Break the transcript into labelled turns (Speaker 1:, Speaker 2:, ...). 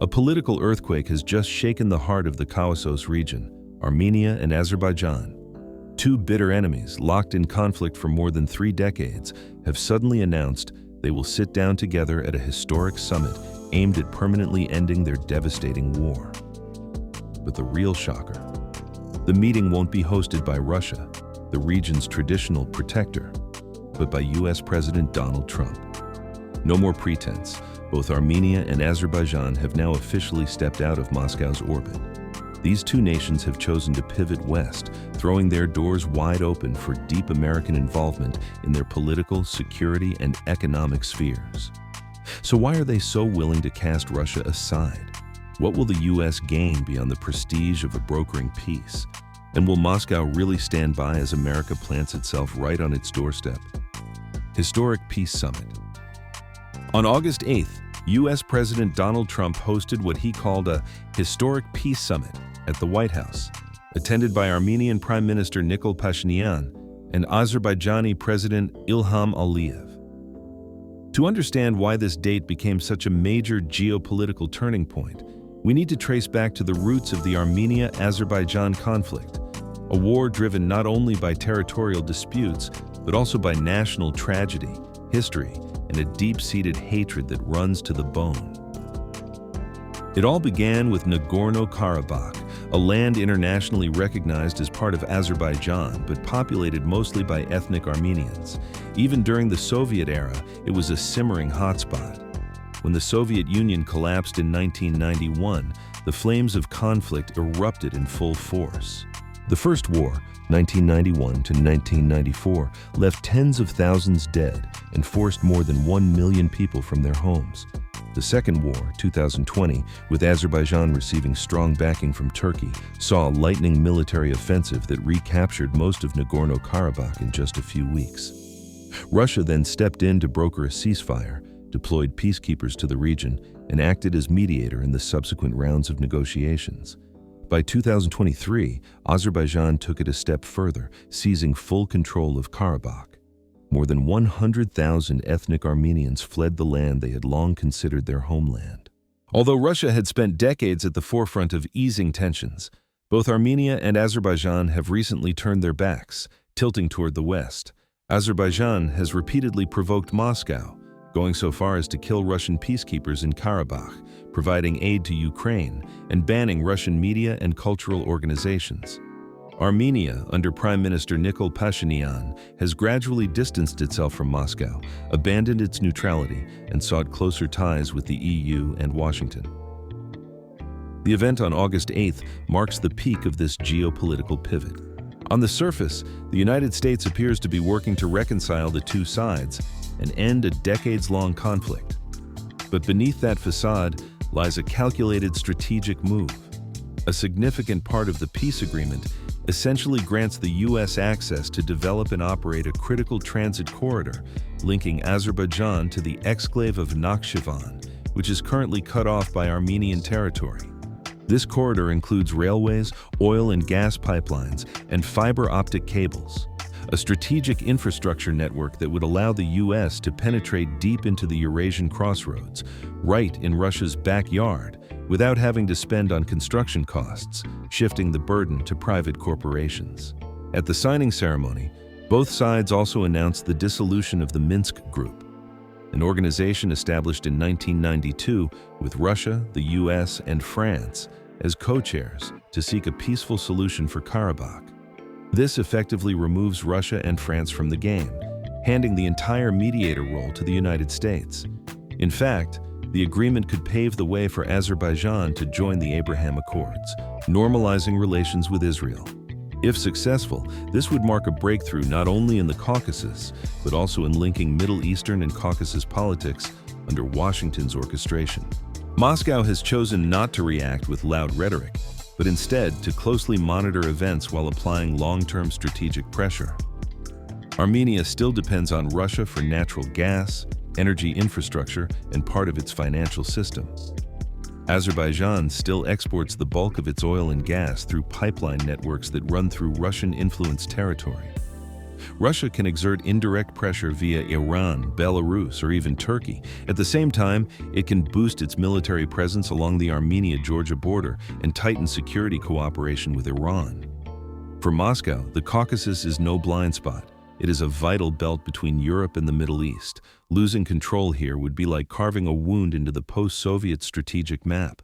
Speaker 1: A political earthquake has just shaken the heart of the Caucasus region, Armenia and Azerbaijan. Two bitter enemies, locked in conflict for more than 3 decades, have suddenly announced they will sit down together at a historic summit aimed at permanently ending their devastating war. But the real shocker: the meeting won't be hosted by Russia, the region's traditional protector, but by US President Donald Trump. No more pretense. Both Armenia and Azerbaijan have now officially stepped out of Moscow's orbit. These two nations have chosen to pivot west, throwing their doors wide open for deep American involvement in their political, security, and economic spheres. So why are they so willing to cast Russia aside? What will the US gain beyond the prestige of a brokering peace? And will Moscow really stand by as America plants itself right on its doorstep? Historic Peace Summit. On August 8th, US President Donald Trump hosted what he called a historic peace summit at the White House, attended by Armenian Prime Minister Nikol Pashinyan and Azerbaijani President Ilham Aliyev. To understand why this date became such a major geopolitical turning point, we need to trace back to the roots of the Armenia-Azerbaijan conflict, a war driven not only by territorial disputes, but also by national tragedy, history, and a deep-seated hatred that runs to the bone. It all began with Nagorno-Karabakh, a land internationally recognized as part of Azerbaijan, but populated mostly by ethnic Armenians. Even during the Soviet era, it was a simmering hotspot. When the Soviet Union collapsed in 1991, the flames of conflict erupted in full force. The First War, 1991 to 1994, left tens of thousands dead and forced more than 1 million people from their homes. The Second War, 2020, with Azerbaijan receiving strong backing from Turkey, saw a lightning military offensive that recaptured most of Nagorno-Karabakh in just a few weeks. Russia then stepped in to broker a ceasefire, deployed peacekeepers to the region, and acted as mediator in the subsequent rounds of negotiations. By 2023, Azerbaijan took it a step further, seizing full control of Karabakh. More than 100,000 ethnic Armenians fled the land they had long considered their homeland. Although Russia had spent decades at the forefront of easing tensions, both Armenia and Azerbaijan have recently turned their backs, tilting toward the west. Azerbaijan has repeatedly provoked Moscow, going so far as to kill Russian peacekeepers in Karabakh, providing aid to Ukraine, and banning Russian media and cultural organizations. Armenia, under Prime Minister Nikol Pashinyan, has gradually distanced itself from Moscow, abandoned its neutrality, and sought closer ties with the EU and Washington. The event on August 8th marks the peak of this geopolitical pivot. On the surface, the United States appears to be working to reconcile the two sides and end a decades-long conflict. But beneath that facade lies a calculated strategic move. A significant part of the peace agreement essentially grants the U.S. access to develop and operate a critical transit corridor linking Azerbaijan to the exclave of Nakhchivan, which is currently cut off by Armenian territory. This corridor includes railways, oil and gas pipelines, and fiber optic cables, a strategic infrastructure network that would allow the U.S. to penetrate deep into the Eurasian crossroads, right in Russia's backyard, without having to spend on construction costs, shifting the burden to private corporations. At the signing ceremony, both sides also announced the dissolution of the Minsk Group, an organization established in 1992 with Russia, the U.S., and France as co-chairs to seek a peaceful solution for Karabakh. This effectively removes Russia and France from the game, handing the entire mediator role to the United States. In fact, the agreement could pave the way for Azerbaijan to join the Abraham Accords, normalizing relations with Israel. If successful, this would mark a breakthrough not only in the Caucasus, but also in linking Middle Eastern and Caucasus politics under Washington's orchestration. Moscow has chosen not to react with loud rhetoric, but instead to closely monitor events while applying long-term strategic pressure. Armenia still depends on Russia for natural gas, energy infrastructure, and part of its financial system. Azerbaijan still exports the bulk of its oil and gas through pipeline networks that run through Russian-influenced territory. Russia can exert indirect pressure via Iran, Belarus, or even Turkey. At the same time, it can boost its military presence along the Armenia-Georgia border and tighten security cooperation with Iran. For Moscow, the Caucasus is no blind spot. It is a vital belt between Europe and the Middle East. Losing control here would be like carving a wound into the post-Soviet strategic map.